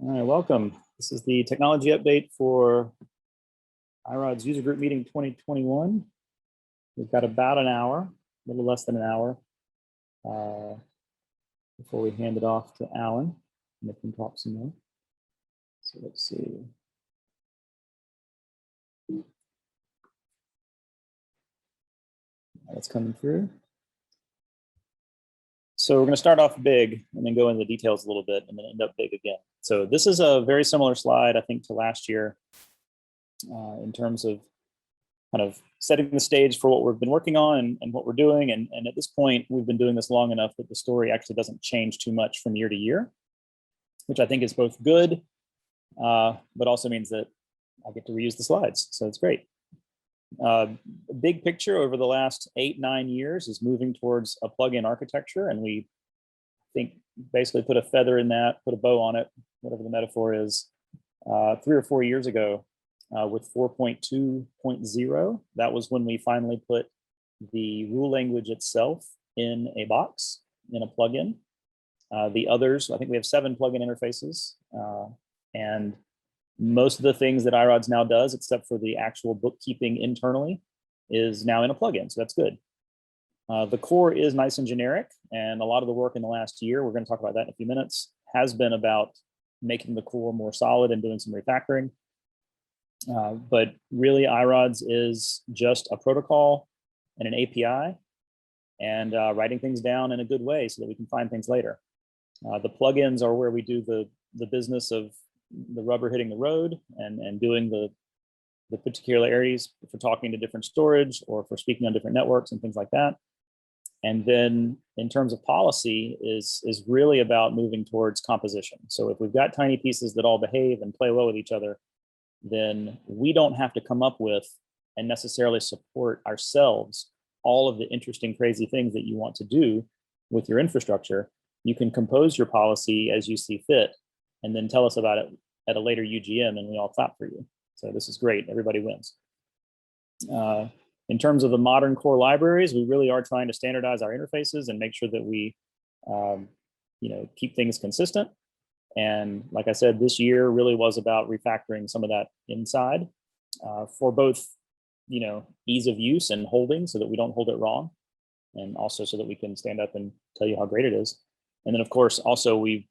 All right, welcome. This is the technology update for iRODS User Group Meeting 2021. We've got about an hour, a little less than an hour, before we hand it off to Alan. Make him talk some more. So let's see. That's coming through. So we're going to start off big and then go into the details a little bit and then end up big again. So this is a very similar slide, I think, to last year in terms of kind of setting the stage for what we've been working on and what we're doing. And at this point, we've been doing this long enough that the story actually doesn't change too much from year to year, which I think is both good, but also means that I get to reuse the slides. So it's great. Big picture over the last 8-9 years is moving towards a plug-in architecture, and we think basically put a feather in that, put a bow on it, whatever the metaphor is, 3 or 4 years ago with 4.2.0. That was when we finally put the rule language itself in a box, in a plugin. The others, I think we have 7 plugin interfaces, and most of the things that iRODS now does, except for the actual bookkeeping internally, is now in a plugin, so that's good. The core is nice and generic, and a lot of the work in the last year, we're going to talk about that in a few minutes, has been about making the core more solid and doing some refactoring. But really, iRODS is just a protocol and an API, and writing things down in a good way so that we can find things later. The plugins are where we do the business of the rubber hitting the road and doing the particularities for talking to different storage or for speaking on different networks and things like that. And then in terms of policy is really about moving towards composition. So if we've got tiny pieces that all behave and play well with each other, then we don't have to come up with and necessarily support ourselves all of the interesting, crazy things that you want to do with your infrastructure. You can compose your policy as you see fit, and then tell us about it at a later UGM, and we all clap for you. So this is great, everybody wins. In terms of the modern core libraries, we really are trying to standardize our interfaces and make sure that we keep things consistent. And like I said, this year really was about refactoring some of that inside for both ease of use and holding so that we don't hold it wrong, and also so that we can stand up and tell you how great it is. And then of course, also we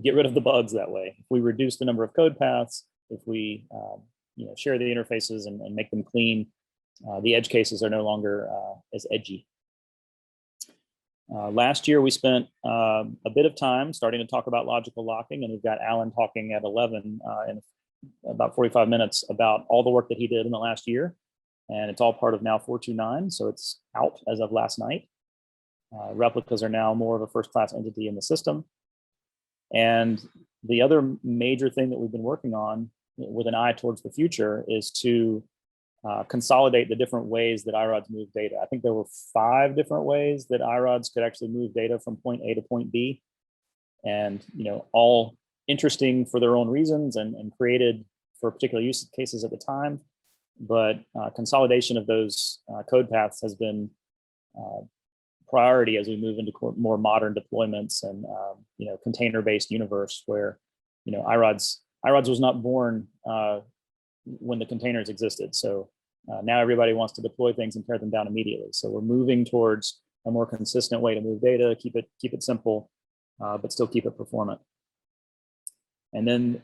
get rid of the bugs that way. If we reduce the number of code paths, if we share the interfaces and make them clean, the edge cases are no longer as edgy. Last year, we spent a bit of time starting to talk about logical locking, and we've got Alan talking at 11 in about 45 minutes about all the work that he did in the last year. And it's all part of now 4.2.9, so it's out as of last night. Replicas are now more of a first-class entity in the system. And the other major thing that we've been working on with an eye towards the future is to consolidate the different ways that iRODS move data. I think there were 5 different ways that iRODS could actually move data from point A to point B, and all interesting for their own reasons and created for particular use cases at the time. But consolidation of those code paths has been priority as we move into more modern deployments and container-based universe where iRODS was not born when the containers existed. So now everybody wants to deploy things and tear them down immediately. So we're moving towards a more consistent way to move data, keep it simple, but still keep it performant. And then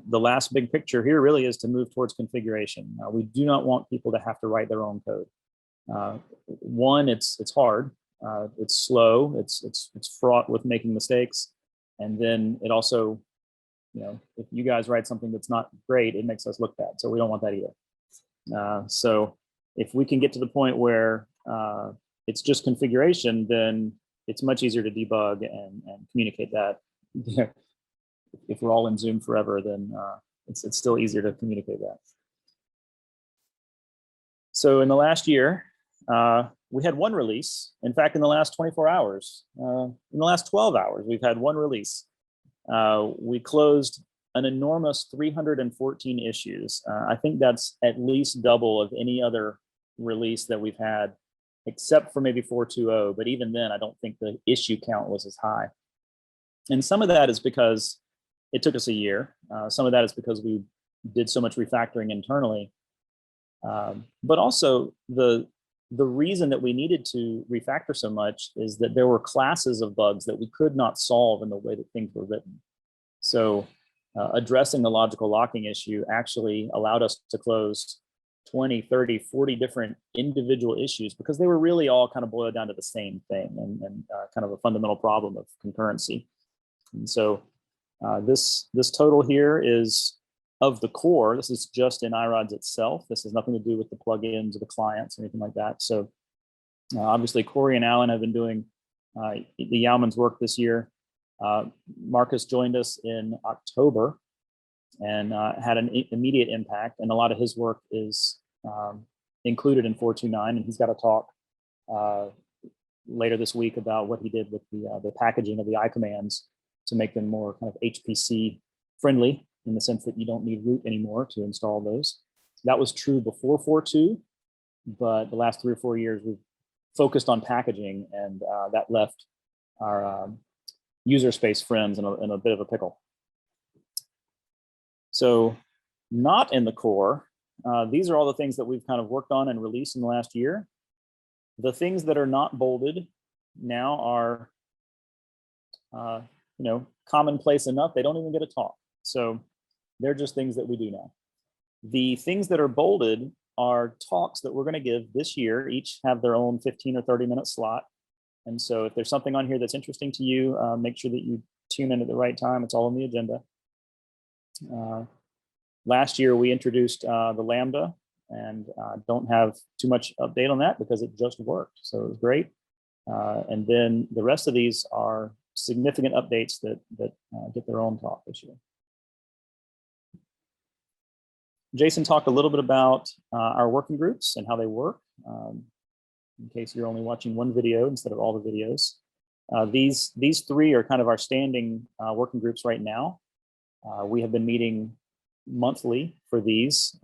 the last big picture here really is to move towards configuration. We do not want people to have to write their own code. One, it's hard. It's slow, it's fraught with making mistakes. And then it also, if you guys write something that's not great, it makes us look bad. So we don't want that either. So if we can get to the point where it's just configuration, then it's much easier to debug and communicate that. If we're all in Zoom forever, then it's still easier to communicate that. So in the last year, we had 1 release. In fact, in the last 24 hours, in the last 12 hours, we've had 1 release. We closed an enormous 314 issues. I think that's at least double of any other release that we've had, except for maybe 4.2.0. But even then, I don't think the issue count was as high. And some of that is because it took us a year. Some of that is because we did so much refactoring internally. But also the reason that we needed to refactor so much is that there were classes of bugs that we could not solve in the way that things were written. So addressing the logical locking issue actually allowed us to close 20, 30, 40 different individual issues because they were really all kind of boiled down to the same thing and kind of a fundamental problem of concurrency. And so this total here is of the core. This is just in iRODS itself. This has nothing to do with the plugins or the clients or anything like that. So obviously Corey and Alan have been doing the Yeoman's work this year. Marcus joined us in October and had an immediate impact, and a lot of his work is included in 429, and he's got a talk later this week about what he did with the packaging of the iCommands to make them more kind of HPC friendly in the sense that you don't need root anymore to install those. That was true before 4.2, but the last 3 or 4 years we've focused on packaging, and that left our user space friends in a bit of a pickle. So not in the core, these are all the things that we've kind of worked on and released in the last year. The things that are not bolded now are commonplace enough, they don't even get a talk. So they're just things that we do now. The things that are bolded are talks that we're going to give this year, each have their own 15 or 30-minute slot. And so if there's something on here that's interesting to you, make sure that you tune in at the right time. It's all on the agenda. Last year, we introduced the Lambda, and don't have too much update on that because it just worked. So it was great. And then the rest of these are significant updates that get their own talk this year. Jason talked a little bit about our working groups and how they work. In case you're only watching one video instead of all the videos. These 3 are kind of our standing working groups right now. We have been meeting monthly for these.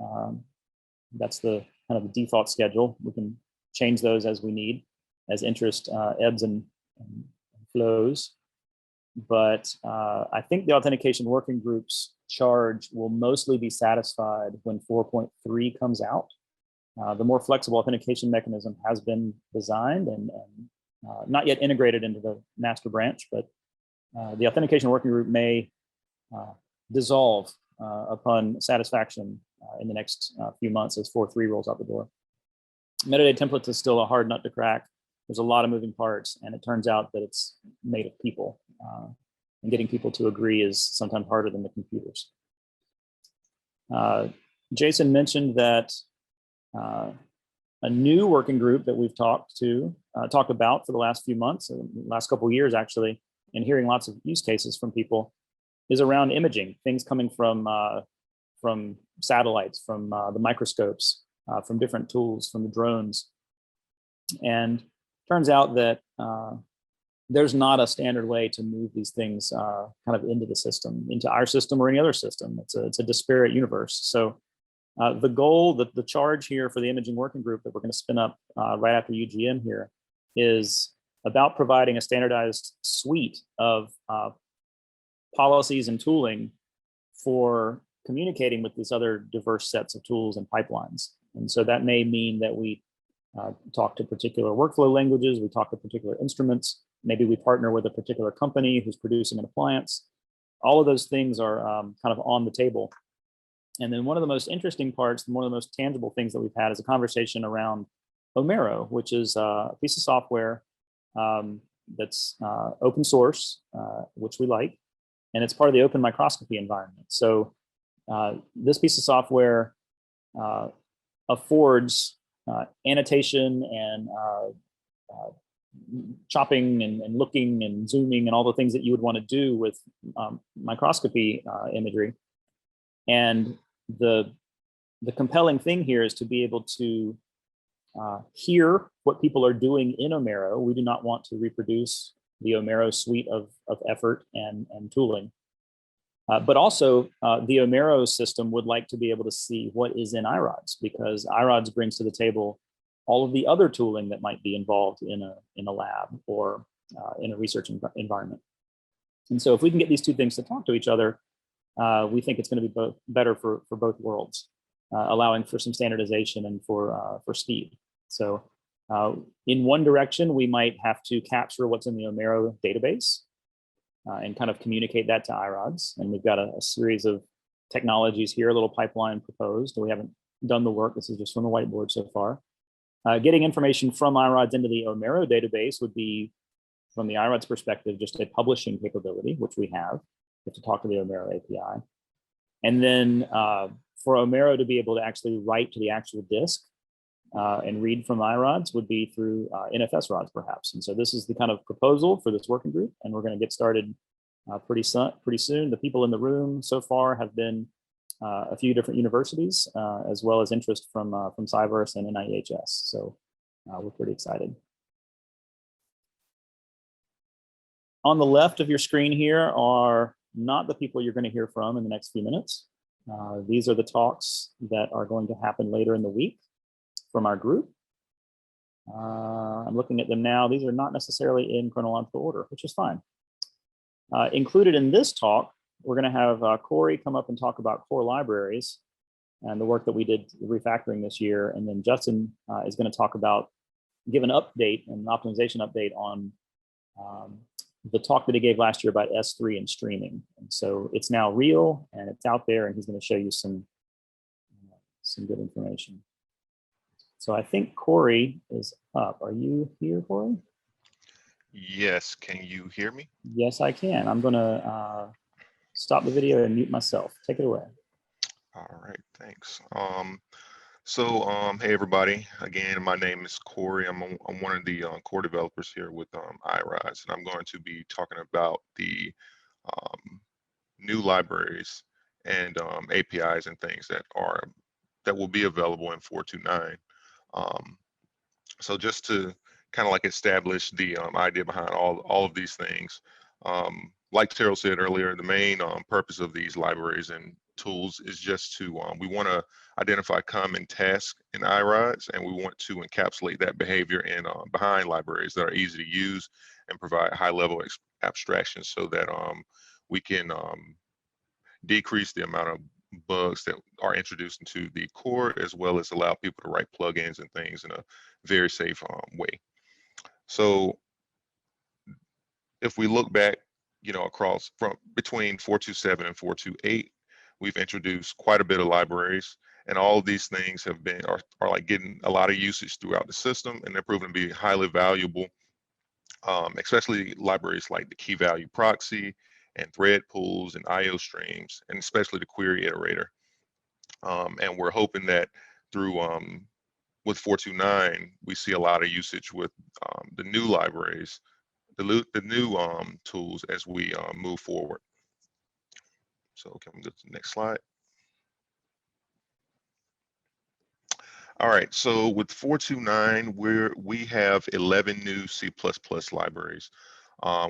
That's the kind of the default schedule. We can change those as we need, as interest ebbs and flows. But I think the authentication working groups charge will mostly be satisfied when 4.3 comes out. The more flexible authentication mechanism has been designed and not yet integrated into the master branch, but the authentication working group may dissolve upon satisfaction in the next few months as 4.3 rolls out the door. Metadata templates is still a hard nut to crack. There's a lot of moving parts, and it turns out that it's made of people. And getting people to agree is sometimes harder than the computers. Jason mentioned that a new working group that we've talked about for the last few months, last couple of years actually, and hearing lots of use cases from people, is around imaging, things coming from satellites, from the microscopes, from different tools, from the drones. And turns out that there's not a standard way to move these things kind of into the system, into our system or any other system. It's a disparate universe. So the goal, the charge here for the imaging working group that we're going to spin up right after UGM here is about providing a standardized suite of policies and tooling for communicating with these other diverse sets of tools and pipelines. And so that may mean that we talk to particular workflow languages, we talk to particular instruments, maybe we partner with a particular company who's producing an appliance. All of those things are kind of on the table. And then one of the most interesting parts, one of the most tangible things that we've had is a conversation around Omero, which is a piece of software that's open source, which we like, and it's part of the open microscopy environment. So this piece of software affords annotation and chopping and looking and zooming and all the things that you would want to do with microscopy imagery. And the compelling thing here is to be able to hear what people are doing in Omero. We do not want to reproduce the Omero suite of effort and tooling. But also the Omero system would like to be able to see what is in iRODS, because iRODS brings to the table all of the other tooling that might be involved in a lab or in a research environment. And so if we can get these two things to talk to each other, we think it's going to be better for both worlds, allowing for some standardization and for speed. So in one direction, we might have to capture what's in the Omero database and kind of communicate that to iRODS. And we've got a series of technologies here, a little pipeline proposed. We haven't done the work. This is just from the whiteboard so far. Getting information from iRODS into the Omero database would be, from the iRODS perspective, just a publishing capability, which we have to talk to the Omero API. And then for Omero to be able to actually write to the actual disk and read from iRODS would be through NFS rods, perhaps. And so this is the kind of proposal for this working group, and we're going to get started pretty soon. The people in the room so far have been a few different universities, as well as interest from Cyverse and NIEHS. So we're pretty excited. On the left of your screen here are not the people you're going to hear from in the next few minutes. These are the talks that are going to happen later in the week from our group. I'm looking at them now. These are not necessarily in chronological order, which is fine. Included in this talk, we're going to have Corey come up and talk about core libraries and the work that we did refactoring this year. And then Justin is going to talk about, give an update, an optimization update on the talk that he gave last year about S3 and streaming. And so it's now real and it's out there, and he's going to show you some good information. So I think Corey is up. Are you here, Corey? Yes, can you hear me? Yes, I can. I'm going to stop the video and mute myself. Take it away. All right, thanks. Hey everybody, again, my name is Corey. I'm one of the core developers here with iRODS, and I'm going to be talking about the new libraries and APIs and things that will be available in 4.2.9. So just to kind of like establish the idea behind all of these things, like Terrell said earlier, the main purpose of these libraries and tools is just to, we want to identify common tasks in iRODS, and we want to encapsulate that behavior in behind libraries that are easy to use and provide high-level abstraction so that we can decrease the amount of bugs that are introduced into the core, as well as allow people to write plugins and things in a very safe way. So if we look back, across from between 4.2.7 and 4.2.8, we've introduced quite a bit of libraries, and all of these things have been are like getting a lot of usage throughout the system, and they're proven to be highly valuable, especially libraries like the key value proxy and thread pools and IO streams, and especially the query iterator. And we're hoping that through with 4.2.9, we see a lot of usage with the new libraries, the new tools as we move forward. So can we go to the next slide? All right, so with 4.2.9, we have 11 new C++ libraries.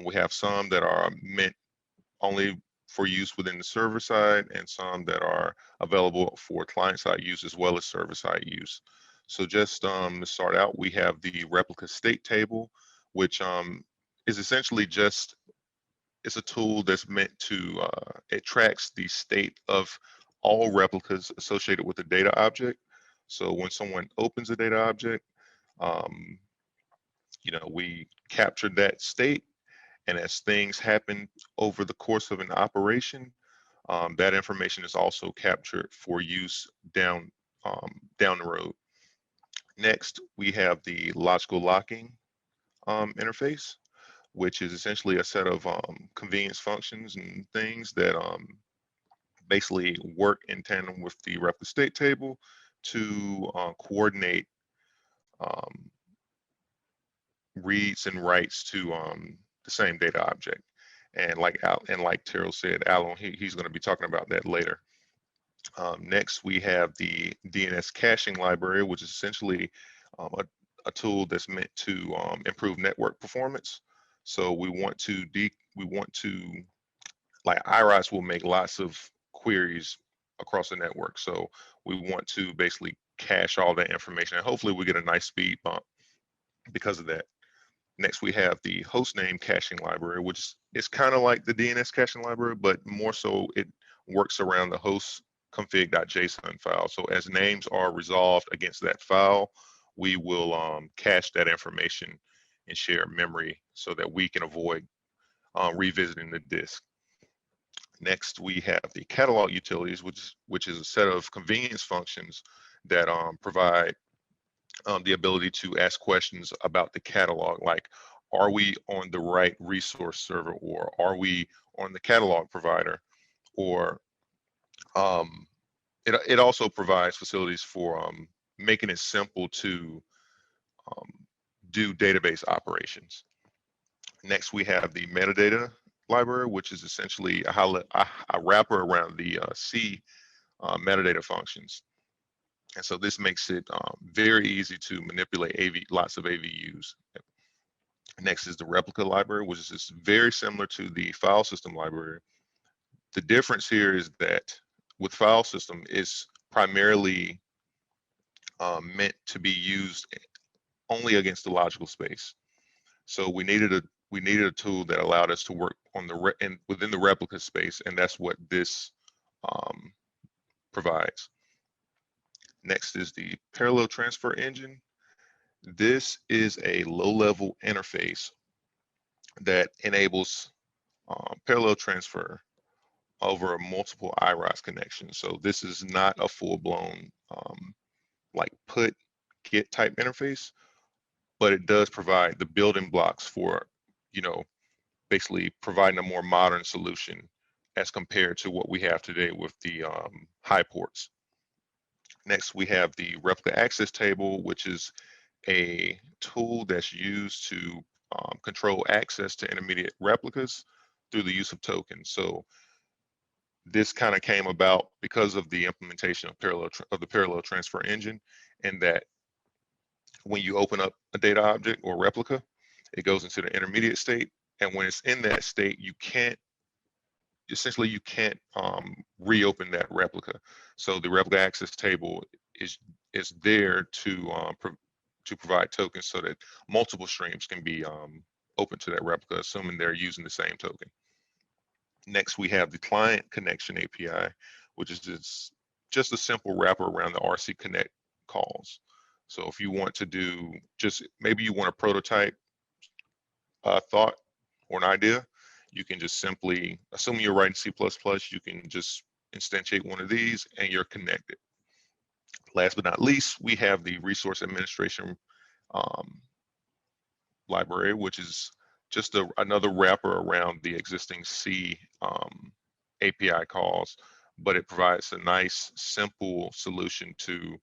We have some that are meant only for use within the server side, and some that are available for client side use as well as server side use. So just to start out, we have the replica state table, which is essentially just, it's a tool that's meant to, it tracks the state of all replicas associated with a data object. So when someone opens a data object, we capture that state, and as things happen over the course of an operation, that information is also captured for use down the road. Next, we have the logical locking interface, which is essentially a set of convenience functions and things that basically work in tandem with the replica state table to coordinate reads and writes to the same data object. And like Terrell said, Alan, he's going to be talking about that later. Next, we have the DNS caching library, which is essentially a tool that's meant to improve network performance. So we want to like iRODS will make lots of queries across the network. So we want to basically cache all that information, and hopefully we get a nice speed bump because of that. Next, we have the hostname caching library, which is kind of like the DNS caching library, but more so it works around the host config.json file. So as names are resolved against that file, we will cache that information and share memory so that we can avoid revisiting the disk. Next, we have the catalog utilities, which is a set of convenience functions that provide the ability to ask questions about the catalog, like, are we on the right resource server, or are we on the catalog provider, or it also provides facilities for making it simple to do database operations. Next, we have the metadata library, which is essentially a wrapper around the C metadata functions. And so this makes it very easy to manipulate lots of AVUs. Next is the replica library, which is just very similar to the file system library. The difference here is that with file system, it's primarily meant to be used only against the logical space. So we needed a tool that allowed us to work on within the replica space, and that's what this provides. Next is the parallel transfer engine. This is a low-level interface that enables parallel transfer over multiple iRODS connections. So this is not a full-blown like put get type interface, but it does provide the building blocks for, basically providing a more modern solution as compared to what we have today with the high ports. Next, we have the replica access table, which is a tool that's used to control access to intermediate replicas through the use of tokens. So this kind of came about because of the implementation of the parallel transfer engine, and that when you open up a data object or replica, it goes into the intermediate state, and when it's in that state, you can't reopen that replica. So the replica access table is there to provide tokens so that multiple streams can be open to that replica, assuming they're using the same token. Next, we have the client connection API, which is just a simple wrapper around the RC Connect calls. So if you want to do maybe you want to prototype a thought or an idea, you can just simply, assuming you're writing C++, you can just instantiate one of these and you're connected. Last but not least, we have the resource administration library, which is just another wrapper around the existing C API calls, but it provides a nice, simple solution to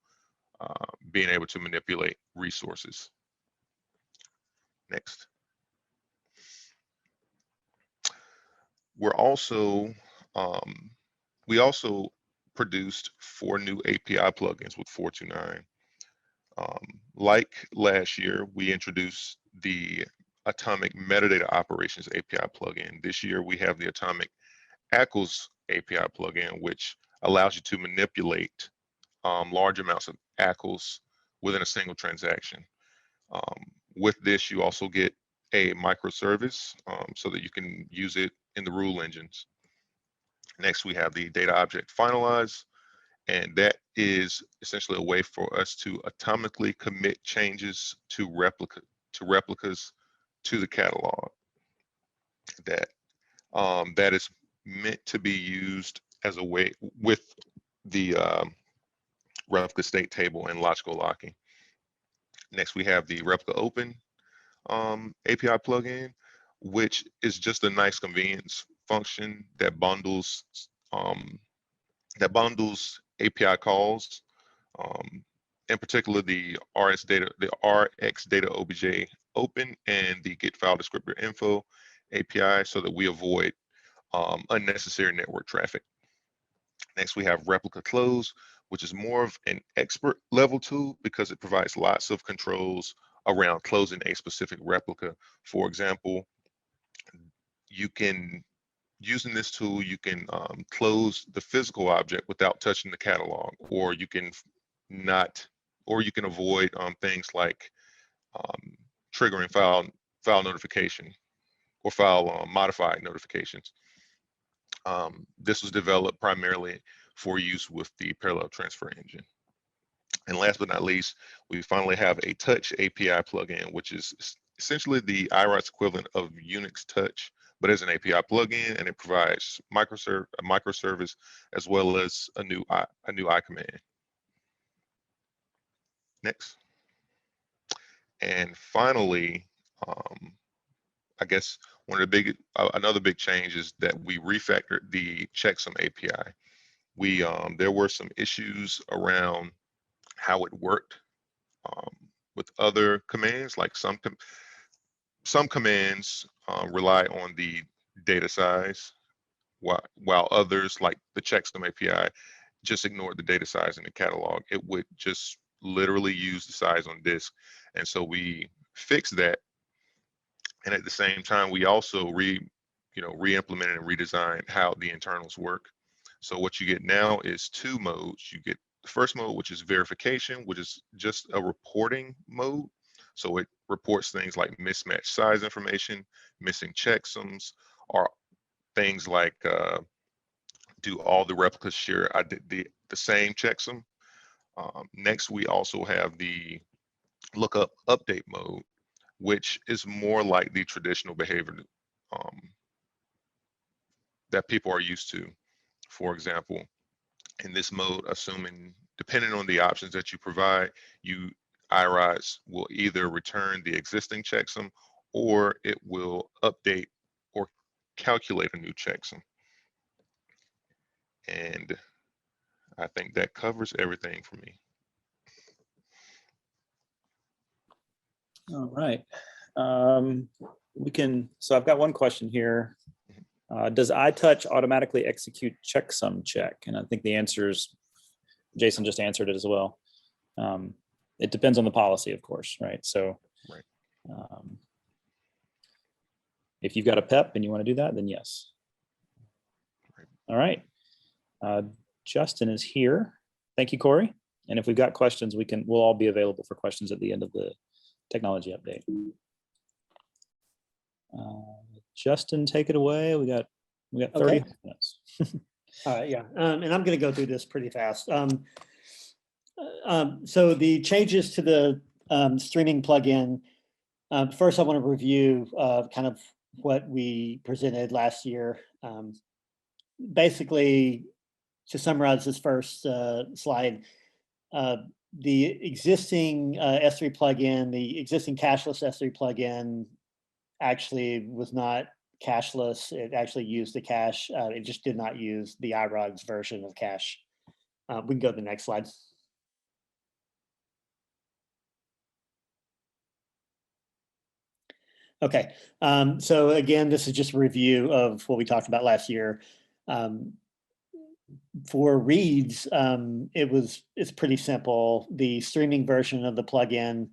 being able to manipulate resources. Next. We also produced 4 new API plugins with 429. Like last year, we introduced the Atomic Metadata Operations API plugin. This year, we have the Atomic ACLs API plugin, which allows you to manipulate large amounts of ACLs within a single transaction. With this, you also get a microservice so that you can use it in the rule engines. Next, we have the data object finalize, and that is essentially a way for us to atomically commit changes to replicas to the catalog. That is meant to be used as a way with the replica state table and logical locking. Next, we have the replica open API plugin, which is just a nice convenience function that bundles API calls, in particular the RX data obj open and the get file descriptor info API, so that we avoid unnecessary network traffic. Next, we have replica close, which is more of an expert level tool because it provides lots of controls around closing a specific replica. For example, using this tool, you can close the physical object without touching the catalog, or you can avoid things like triggering file notification or file modified notifications. This was developed primarily for use with the parallel transfer engine. And last but not least, we finally have a Touch API plugin, which is essentially the iRODS equivalent of Unix Touch, but as an API plugin, and it provides a microservice as well as a new I command. Next. And finally, I guess one of the another big change is that we refactored the checksum API. There were some issues around how it worked with other commands, like some commands rely on the data size, while others, like the checksum API, just ignored the data size in the catalog. It would just literally use the size on disk. And so we fixed that. And at the same time, we also re-implemented and redesigned how the internals work. So what you get now is two modes. You get the first mode, which is verification, which is just a reporting mode. So it reports things like mismatched size information, missing checksums, or things like do all the replicas share the same checksum. Next, we also have the lookup update mode, which is more like the traditional behavior that people are used to. For example, in this mode, depending on the options that you provide, iRODS will either return the existing checksum or it will update or calculate a new checksum. And I think that covers everything for me. All right. So I've got one question here. Does iTouch automatically execute checksum check? And I think the answer is, Jason just answered it as well. It depends on the policy, of course, right? So right. If you've got a PEP and you want to do that, then yes. Right. All right. Justin is here. Thank you, Corey. And if we've got questions, we'll all be available for questions at the end of the technology update. Justin, take it away. We got 30 minutes. All right, yeah, and I'm going to go through this pretty fast. So the changes to the streaming plugin. First, I want to review kind of what we presented last year. Basically, to summarize this first slide, the existing S3 plugin, the existing cashless S3 plugin actually was not cashless. It actually used the cache. It just did not use the iRODS version of cache. We can go to the next slide. Okay, so again, this is just a review of what we talked about last year. For reads, it's pretty simple. The streaming version of the plugin,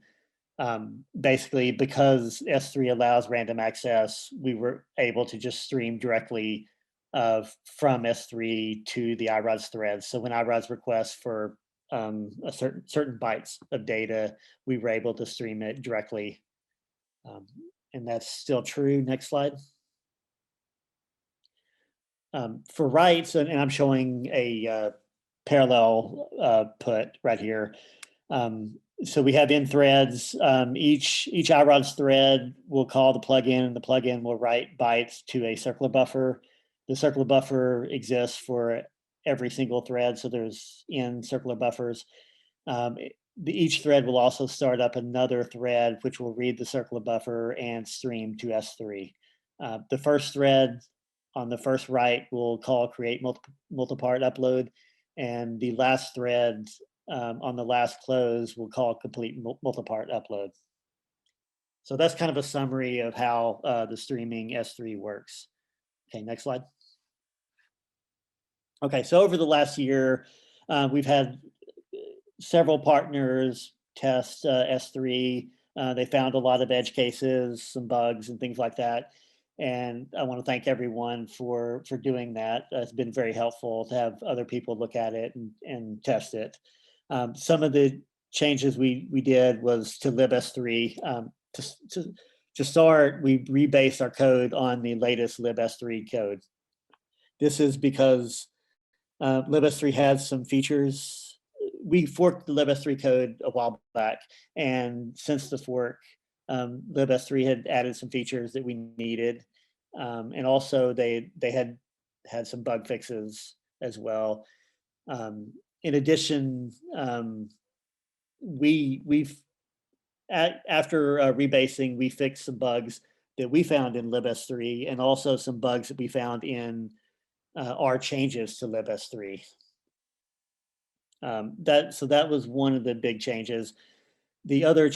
basically because S3 allows random access, we were able to just stream directly from S3 to the iRODS threads. So when iRODS requests for a certain bytes of data, we were able to stream it directly. And that's still true. Next slide. For writes, and I'm showing a parallel put right here. So we have in threads. Each iRODS thread will call the plugin, and the plugin will write bytes to a circular buffer. The circular buffer exists for every single thread, so there's n circular buffers. Each thread will also start up another thread, which will read the circular buffer and stream to S3. The first thread on the first write will call create multipart upload, and the last thread on the last close will call complete multipart upload. So that's kind of a summary of how the streaming S3 works. Okay, next slide. Okay, so over the last year, we've had several partners test S3. They found a lot of edge cases, some bugs and things like that. And I want to thank everyone for doing that. It's been very helpful to have other people look at it and test it. Some of the changes we did was to libs3. To start, we rebased our code on the latest libs3 code. This is because libs3 has some features. We forked the libs3 code a while back, and since the fork, libs3 had added some features that we needed, and also they had some bug fixes as well. In addition, after rebasing, we fixed some bugs that we found in libs3, and also some bugs that we found in our changes to libs3. So that was one of the big changes. The other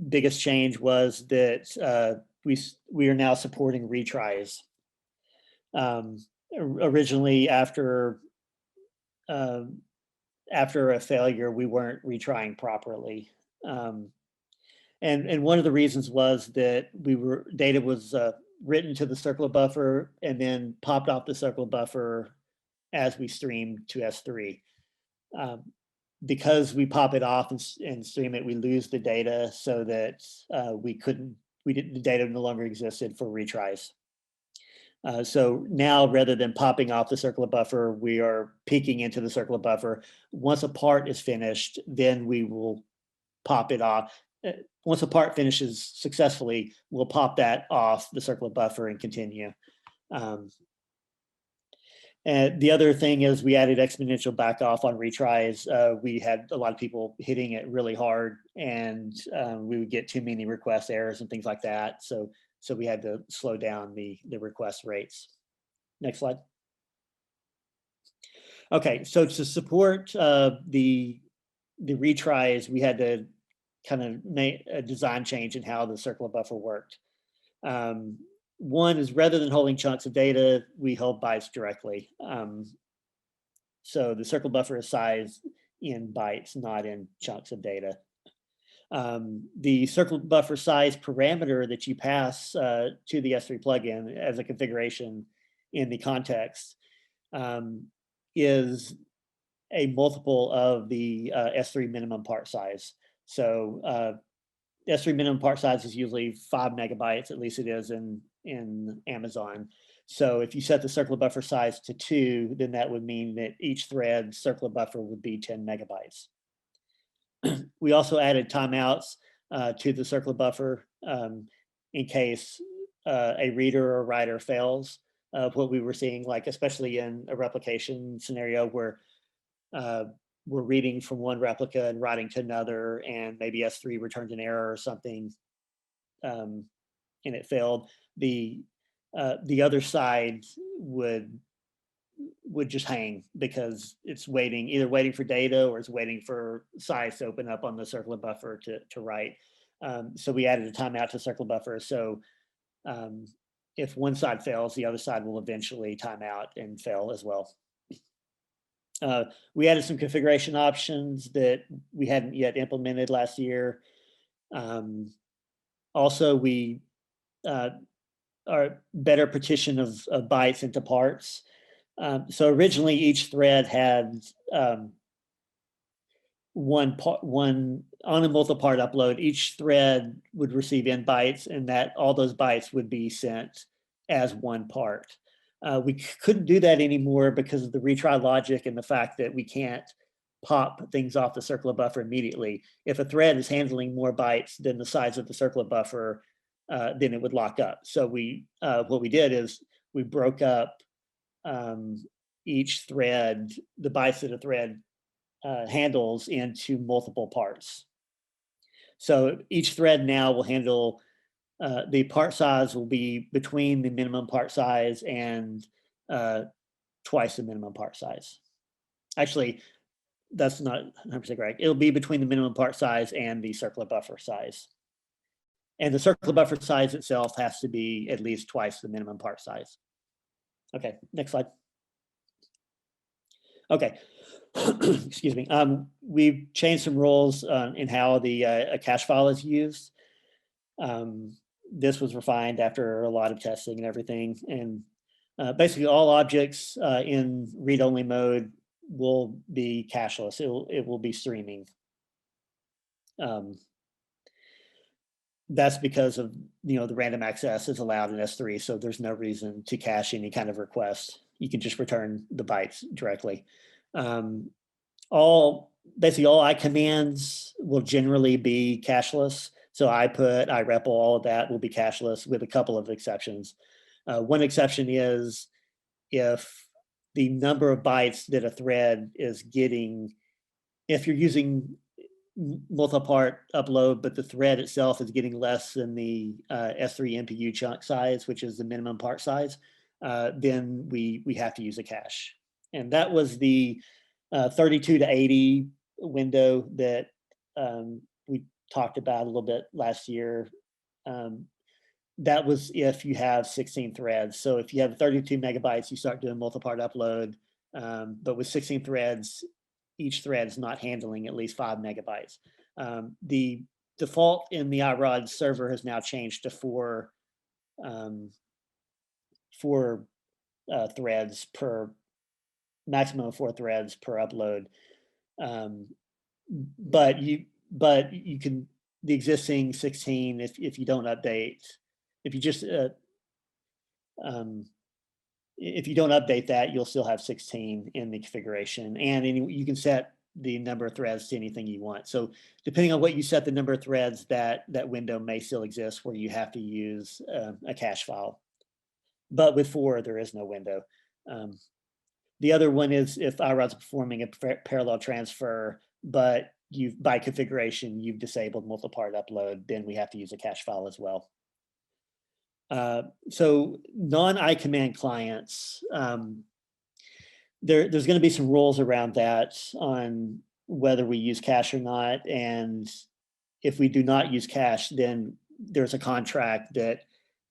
biggest change was that we are now supporting retries. Originally, after a failure, we weren't retrying properly. And one of the reasons was that data was written to the circler buffer and then popped off the circler buffer as we streamed to S3. Because we pop it off and stream it, we lose the data, so that the data no longer existed for retries. So now, rather than popping off the circler buffer, we are peeking into the circler buffer. Once a part is finished, then we will pop it off. Once a part finishes successfully, we'll pop that off the circler buffer and continue. And the other thing is we added exponential back off on retries. We had a lot of people hitting it really hard, and we would get too many request errors and things like that. So we had to slow down the request rates. Next slide. Okay, so to support the retries, we had to kind of make a design change in how the circler buffer worked. One is, rather than holding chunks of data, we hold bytes directly. So the circler buffer is sized in bytes, not in chunks of data. The circler buffer size parameter that you pass to the S3 plugin as a configuration in the context is a multiple of the S3 minimum part size. So S3 minimum part size is usually 5 megabytes, at least it is in Amazon. So if you set the circler buffer size to 2, then that would mean that each thread circler buffer would be 10 megabytes. We also added timeouts to the circler buffer in case a reader or writer fails. What we were seeing, like especially in a replication scenario where we're reading from one replica and writing to another, and maybe S3 returns an error or something, and it failed. The other side would just hang because it's either waiting for data or it's waiting for size to open up on the circler buffer to write. So we added a timeout to circler buffer. So if one side fails, the other side will eventually time out and fail as well. We added some configuration options that we hadn't yet implemented last year. Also, we are better partition of bytes into parts. So originally, each thread had one on a multi-part upload. Each thread would receive in bytes, and that all those bytes would be sent as one part. We couldn't do that anymore because of the retry logic and the fact that we can't pop things off the circler buffer immediately. If a thread is handling more bytes than the size of the circler buffer, then it would lock up. So what we did is we broke up each thread, the bytes that a thread handles, into multiple parts. So each thread now will handle the part size will be between the minimum part size and twice the minimum part size. Actually, that's not 100% correct. It'll be between the minimum part size and the circler buffer size. And the circler buffer size itself has to be at least twice the minimum part size. Okay, next slide. Okay, excuse me. We've changed some rules in how a cache file is used. This was refined after a lot of testing and everything. And basically all objects in read-only mode will be cacherless. It will be streaming. That's because of, the random access is allowed in S3, so there's no reason to cache any kind of request you can just return the bytes directly. Basically all I commands will generally be cashless. So iPut, iREPL, all of that will be cashless with a couple of exceptions. One exception is if the number of bytes that a thread is getting, if you're using multi-part upload, but the thread itself is getting less than the S3 MPU chunk size, which is the minimum part size, then we have to use a cache. And that was the 32 to 80 window that we talked about a little bit last year. That was if you have 16 threads. So if you have 32 megabytes, you start doing multi-part upload. But with 16 threads, each thread is not handling at least 5 megabytes. The default in the iRODS server has now changed to four threads per, maximum of 4 threads per upload. But you can, the existing 16, if you don't update, if you don't update that, you'll still have 16 in the configuration, and you can set the number of threads to anything you want. So depending on what you set the number of threads, that window may still exist where you have to use a cache file. But with 4, there is no window. The other one is if iRODS is performing a parallel transfer, but by configuration, you've disabled multi-part upload, then we have to use a cache file as well. So non-iCommand clients, there's going to be some rules around that on whether we use cache or not. And if we do not use cache, then there's a contract that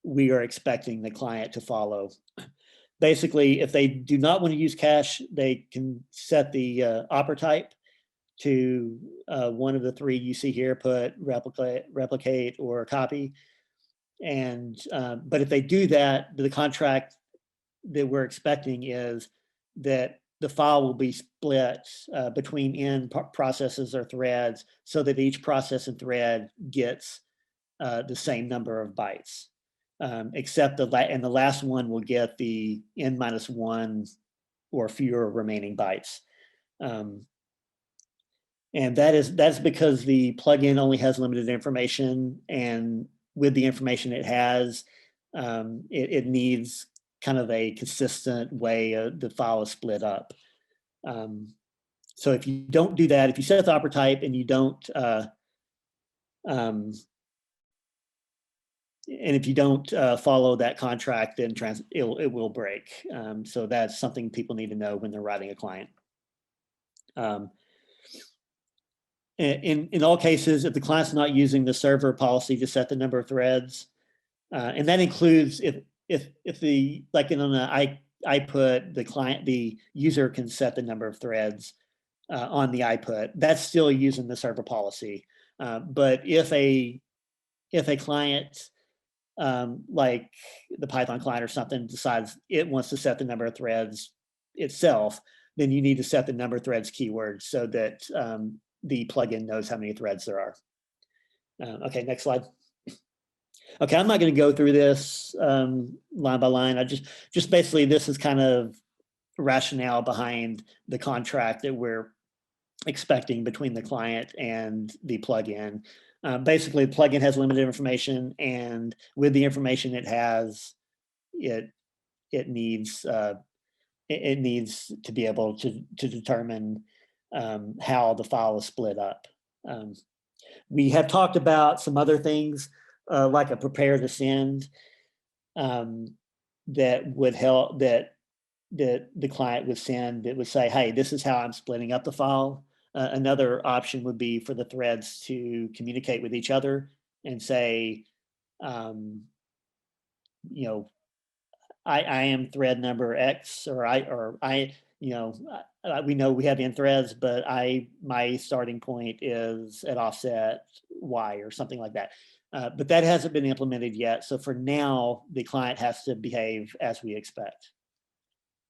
we are expecting the client to follow. Basically, if they do not want to use cache, they can set the opera type to one of the 3 you see here, put, replicate, or copy. And but if they do that, the contract that we're expecting is that the file will be split between end processes or threads so that each process and thread gets the same number of bytes, except the last one will get the n-1 or fewer remaining bytes. And that's because the plugin only has limited information, and with the information it has, it needs kind of a consistent way the file is split up. So if you don't do that, if you set the opera type and you don't, and if you don't follow that contract, then it will break. So that's something people need to know when they're writing a client. In all cases, if the client's not using the server policy to set the number of threads, and that includes if the, like on the iPut, the user can set the number of threads on the iPut, that's still using the server policy. But if a client like the Python client or something decides it wants to set the number of threads itself, then you need to set the number of threads keyword so that the plugin knows how many threads there are. Okay, next slide. Okay, I'm not going to go through this line by line. I just basically, this is kind of rationale behind the contract that we're expecting between the client and the plugin. Basically, the plugin has limited information, and with the information it has, it needs to be able to determine how the file is split up. We have talked about some other things like a prepare to send that would help, that the client would send, that would say, hey, this is how I'm splitting up the file. Another option would be for the threads to communicate with each other and say, you know, I am thread number X, or I, you know, we know we have n threads, but my starting point is at offset Y or something like that. But that hasn't been implemented yet. So for now, the client has to behave as we expect.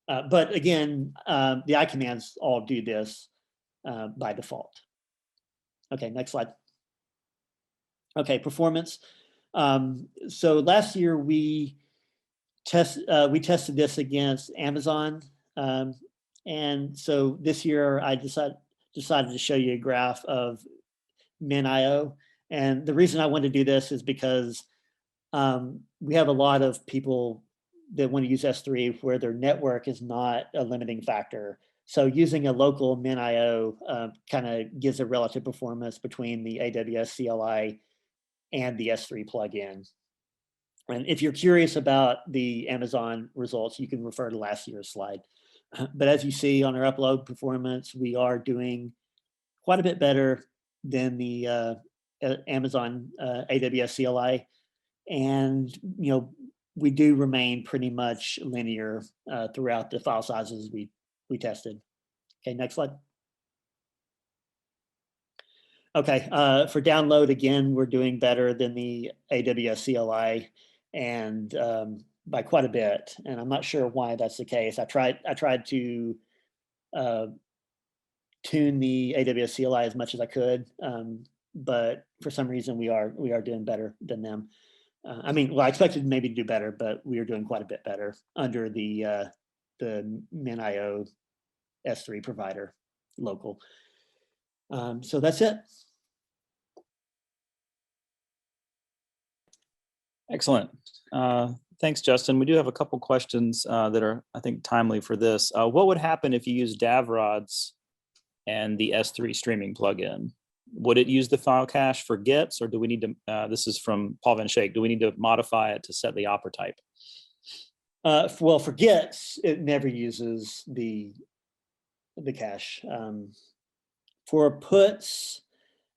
But again, the iCommands all do this by default. Okay, next slide. Okay, performance. So last year we we tested this against Amazon. And so this year I decided to show you a graph of Mino. And the reason I wanted to do this is because we have a lot of people that want to use S3 where their network is not a limiting factor. So using a local Mino kind of gives a relative performance between the AWS CLI and the S3 plugin. And if you're curious about the Amazon results, you can refer to last year's slide. But as you see on our upload performance, we are doing quite a bit better than the Amazon AWS CLI. And, you know, we do remain pretty much linear throughout the file sizes we tested. Okay, next slide. Okay, for download, again, we're doing better than the AWS CLI and by quite a bit. And I'm not sure why that's the case. I tried to tune the AWS CLI as much as I could, but for some reason we are doing better than them. I mean, well, I expected maybe to do better, but we are doing quite a bit better under the Mino S3 provider local. So that's it. Excellent. Thanks, Justin. We do have a couple questions that are, I think, timely for this. What would happen if you use iRODS and the S3 streaming plugin? Would it use the file cache for gets, or do we need to, this is from Paul Van Schaik, do we need to modify it to set the opera type? Well, for gets, it never uses the cache. For puts,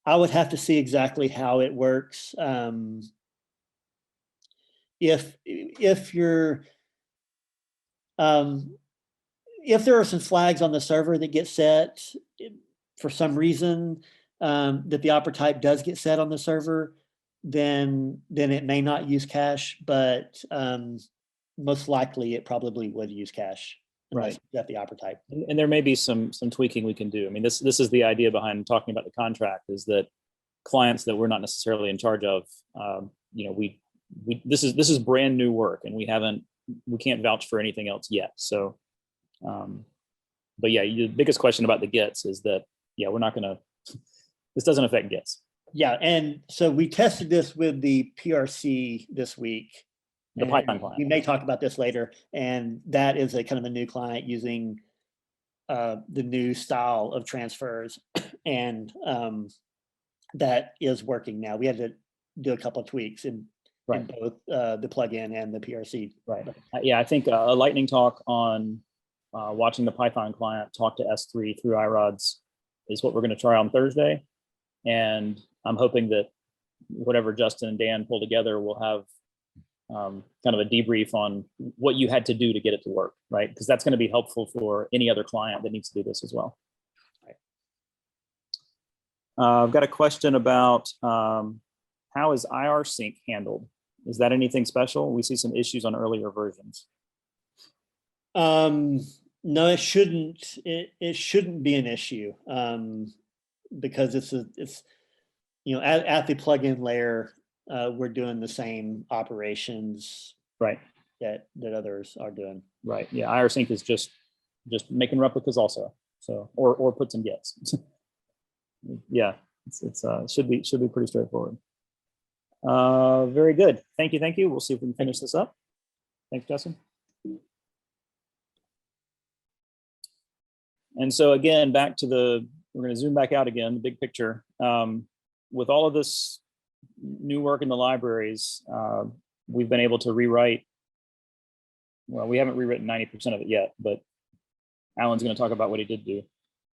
I would have to see exactly how it works. If there are some flags on the server that get set for some reason, that the opera type does get set on the server, then it may not use cache, but most likely it probably would use cache. Right. At the opera type. And there may be some tweaking we can do. I mean, this is the idea behind talking about the contract, is that clients that we're not necessarily in charge of, you know, this is brand new work, and we can't vouch for anything else yet. So, but yeah, the biggest question about the gets is that, yeah, we're not gonna, this doesn't affect gets. Yeah, and so we tested this with the PRC this week. The Python client. We may talk about this later, and that is a kind of a new client using the new style of transfers, and that is working now. We had to do a couple of tweaks in both the plugin and the PRC. Right. Yeah, I think a lightning talk on watching the Python client talk to S3 through iRODS is what we're going to try on Thursday, and I'm hoping that whatever Justin and Dan pull together will have kind of a debrief on what you had to do to get it to work, right? Because that's going to be helpful for any other client that needs to do this as well. Right. I've got a question about how is IR sync handled? Is that anything special? We see some issues on earlier versions. No, it shouldn't. It shouldn't be an issue because it's you know, at the plugin layer. We're doing the same operations, right, that others are doing. Right. Yeah. IRSync is just making replicas also. So or puts and gets. Yeah. It's should be pretty straightforward. Very good. Thank you. We'll see if we can finish this up. Thanks, Justin. And so again, back to we're going to zoom back out again, the big picture. With all of this new work in the libraries, we've been able to rewrite. Well, we haven't rewritten 90% of it yet, but Alan's going to talk about what he did do.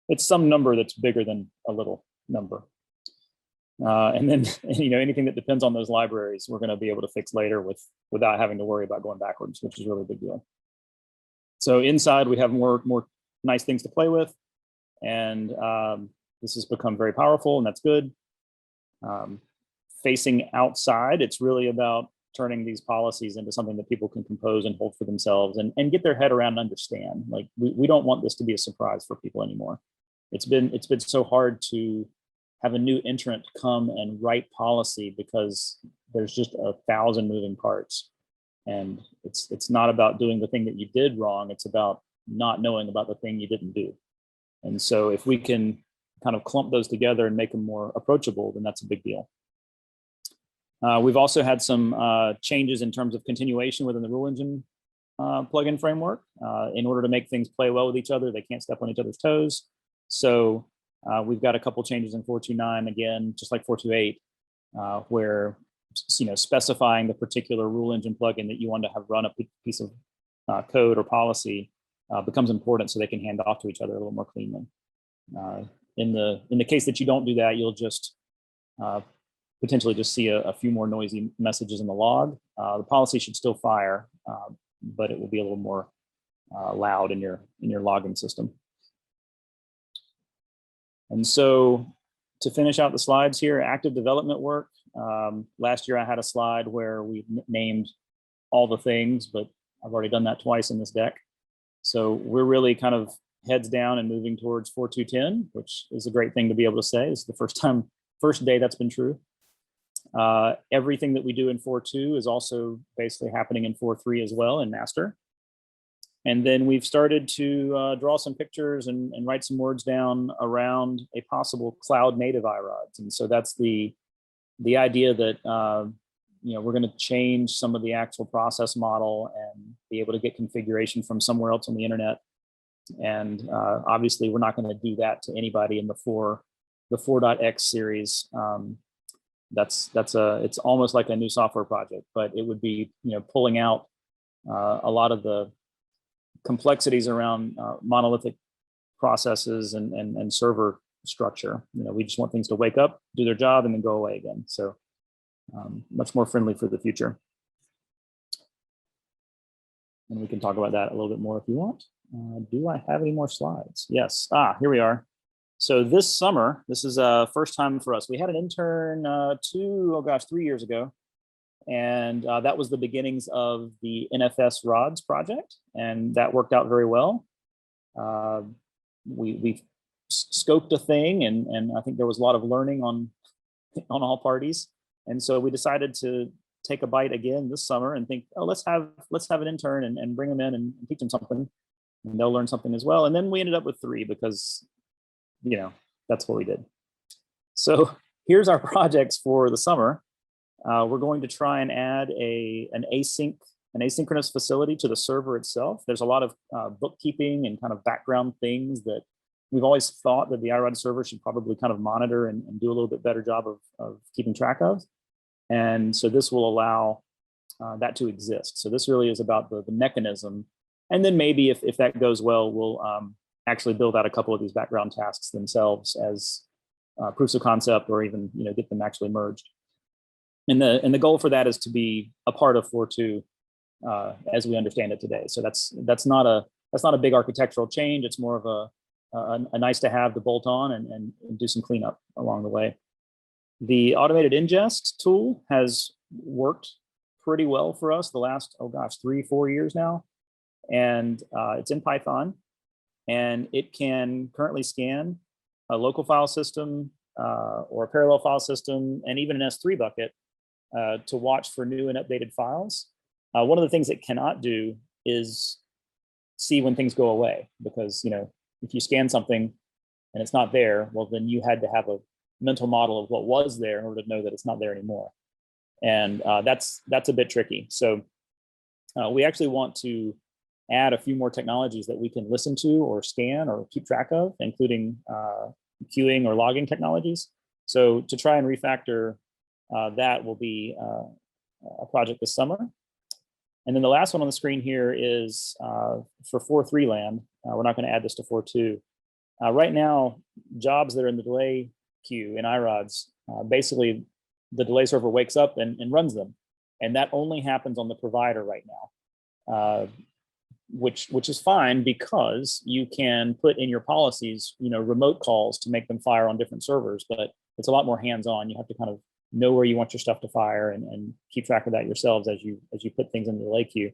It's some number that's bigger than a little number. And then, you know, anything that depends on those libraries, we're going to be able to fix later without having to worry about going backwards, which is really a big deal. So inside, we have more nice things to play with, and this has become very powerful, and that's good. Facing outside, it's really about turning these policies into something that people can compose and hold for themselves and get their head around and understand. Like we don't want this to be a surprise for people anymore. It's been so hard to have a new entrant come and write policy because there's just 1,000 moving parts. And it's not about doing the thing that you did wrong. It's about not knowing about the thing you didn't do. And so if we can kind of clump those together and make them more approachable, then that's a big deal. We've also had some changes in terms of continuation within the rule engine plugin framework. In order to make things play well with each other, they can't step on each other's toes. So we've got a couple changes in 4.2.9 again, just like 4.2.8, where specifying the particular rule engine plugin that you want to have run a piece of code or policy becomes important, so they can hand off to each other a little more cleanly. In the case that you don't do that, you'll just potentially just see a few more noisy messages in the log. The policy should still fire, but it will be a little more loud in your logging system. And so to finish out the slides here, active development work. Last year I had a slide where we named all the things, but I've already done that twice in this deck. So we're really kind of heads down and moving towards 4.2.10, which is a great thing to be able to say. It's the first day that's been true. Everything that we do in 4.2 is also basically happening in 4.3 as well in master. And then we've started to draw some pictures and write some words down around a possible cloud native iRODS. And so that's the idea that we're going to change some of the actual process model and be able to get configuration from somewhere else on the internet. And obviously, we're not going to do that to anybody in the 4.x series. It's almost like a new software project, but it would be pulling out a lot of the complexities around monolithic processes and server structure. We just want things to wake up, do their job, and then go away again. So much more friendly for the future. And we can talk about that a little bit more if you want. Do I have any more slides? Yes. Here we are. So this summer, this is a first time for us. We had an intern 3 years ago. And that was the beginnings of the NFS RODS project. And that worked out very well. We scoped a thing, and I think there was a lot of learning on all parties. And so we decided to take a bite again this summer and think, oh, let's have an intern and bring them in and teach them something, and they'll learn something as well. And then we ended up with 3 because, that's what we did. So here's our projects for the summer. We're going to try and add an asynchronous facility to the server itself. There's a lot of bookkeeping and kind of background things that we've always thought that the iRODS server should probably kind of monitor and do a little bit better job of keeping track of. And so this will allow that to exist. So this really is about the mechanism. And then maybe if that goes well, we'll actually build out a couple of these background tasks themselves as proofs of concept, or even get them actually merged. And the goal for that is to be a part of 4.2 as we understand it today. So that's not a big architectural change. It's more of a nice to have to bolt on and do some cleanup along the way. The automated ingest tool has worked pretty well for us the last 3-4 years now, and it's in Python, and it can currently scan a local file system or a parallel file system, and even an S3 bucket to watch for new and updated files. One of the things it cannot do is see when things go away, because if you scan something and it's not there, well, then you had to have a mental model of what was there in order to know that it's not there anymore. And that's a bit tricky. So we actually want to add a few more technologies that we can listen to or scan or keep track of, including queuing or logging technologies. So to try and refactor that will be a project this summer. And then the last one on the screen here is for 4.3 land. We're not going to add this to 4.2. Right now, jobs that are in the delay queue in iRODS, basically the delay server wakes up and runs them. And that only happens on the provider right now, which is fine, because you can put in your policies, remote calls to make them fire on different servers, but it's a lot more hands-on. You have to kind of know where you want your stuff to fire and keep track of that yourselves as you put things in the delay queue.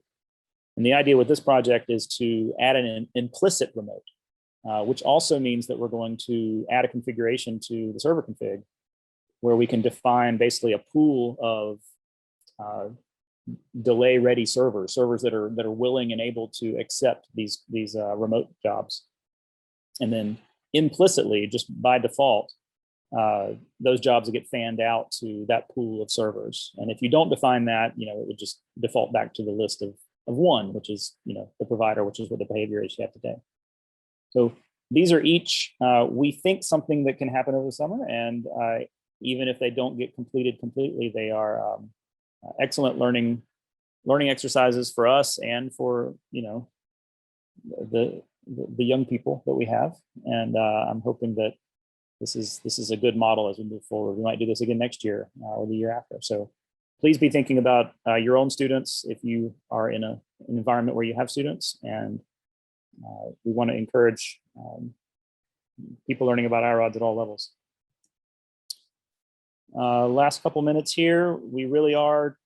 And the idea with this project is to add an implicit remote, which also means that we're going to add a configuration to the server config where we can define basically a pool of delay ready servers that are willing and able to accept these remote jobs. And then implicitly, just by default, those jobs get fanned out to that pool of servers. And if you don't define that, it would just default back to the list of one, which is, the provider, which is what the behavior is you have today. So these are each, we think, something that can happen over the summer. And even if they don't get completed completely, they are excellent learning exercises for us and for, the young people that we have. And I'm hoping that this is a good model as we move forward. We might do this again next year or the year after. So please be thinking about your own students if you are in an environment where you have students. And we want to encourage people learning about iRODS at all levels. Last couple minutes here, we really are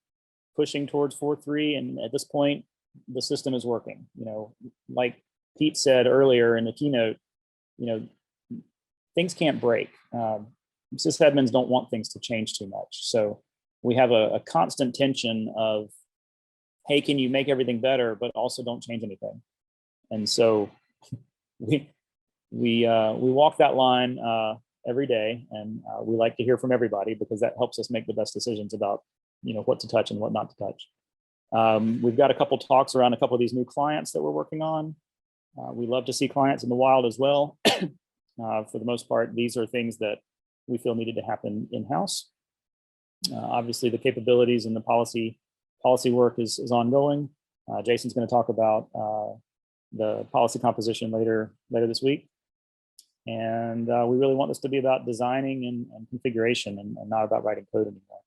pushing towards 4.3, and at this point, the system is working. Like Pete said earlier in the keynote, things can't break. Sysadmins don't want things to change too much. So we have a constant tension of, hey, can you make everything better, but also don't change anything. And so we walk that line every day, and we like to hear from everybody because that helps us make the best decisions about what to touch and what not to touch. We've got a couple talks around a couple of these new clients that we're working on. We love to see clients in the wild as well. For the most part, these are things that we feel needed to happen in-house. Obviously, the capabilities and the policy work is ongoing. Jason's going to talk about the policy composition later this week. And we really want this to be about designing and configuration and not about writing code anymore.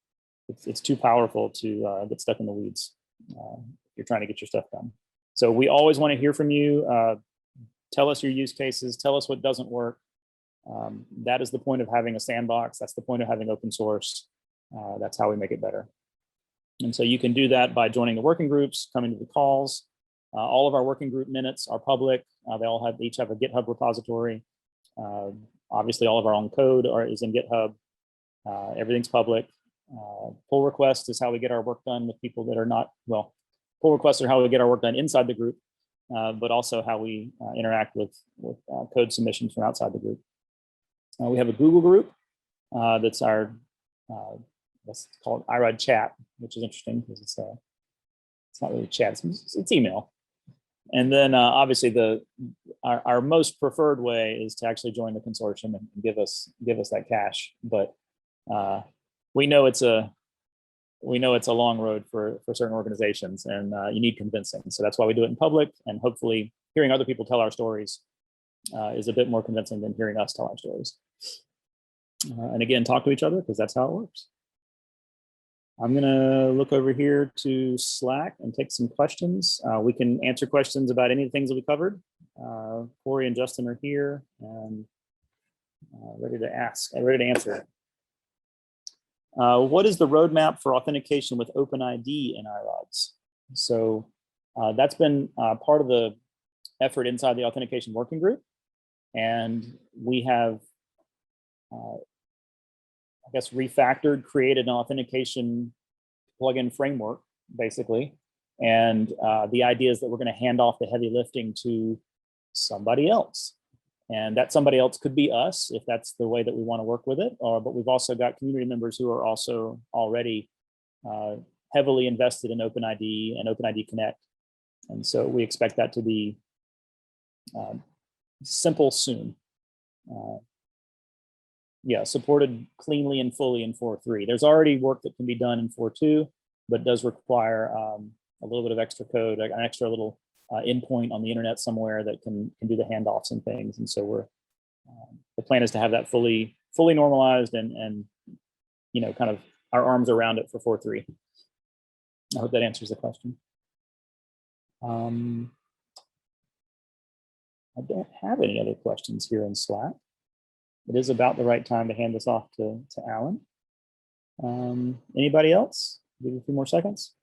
It's too powerful to get stuck in the weeds if you're trying to get your stuff done. So we always want to hear from you. Tell us your use cases. Tell us what doesn't work. That is the point of having a sandbox. That's the point of having open source. That's how we make it better. And so you can do that by joining the working groups, coming to the calls. All of our working group minutes are public. They all each have a GitHub repository. Obviously, all of our own code is in GitHub. Everything's public. Pull request is how we get our work done with people that are not, well, pull requests are how we get our work done inside the group, but also how we interact with code submissions from outside the group. We have a Google group that's called iROD chat, which is interesting because it's not really chat, it's email. And then obviously our most preferred way is to actually join the consortium and give us that cash. But we know it's a long road for certain organizations, and you need convincing. So that's why we do it in public, and hopefully hearing other people tell our stories is a bit more convincing than hearing us tell our stories. And again, talk to each other because that's how it works. I'm gonna look over here to Slack and take some questions. We can answer questions about any of the things that we covered. Corey and Justin are here and ready to answer. What is the roadmap for authentication with OpenID in iRODS? So that's been part of the effort inside the authentication working group. And we have, I guess, created an authentication plugin framework, basically. And the idea is that we're going to hand off the heavy lifting to somebody else. And that somebody else could be us if that's the way that we want to work with it. But we've also got community members who are also already heavily invested in OpenID and OpenID Connect. And so we expect that to be simple soon. Yeah, supported cleanly and fully in 4.3. There's already work that can be done in 4.2, but does require a little bit of extra code, like an extra little endpoint on the internet somewhere that can do the handoffs and things. And so the plan is to have that fully normalized and kind of our arms around it for 4.3. I hope that answers the question. I don't have any other questions here in Slack. It is about the right time to hand this off to Alan. Anybody else? Give it a few more seconds.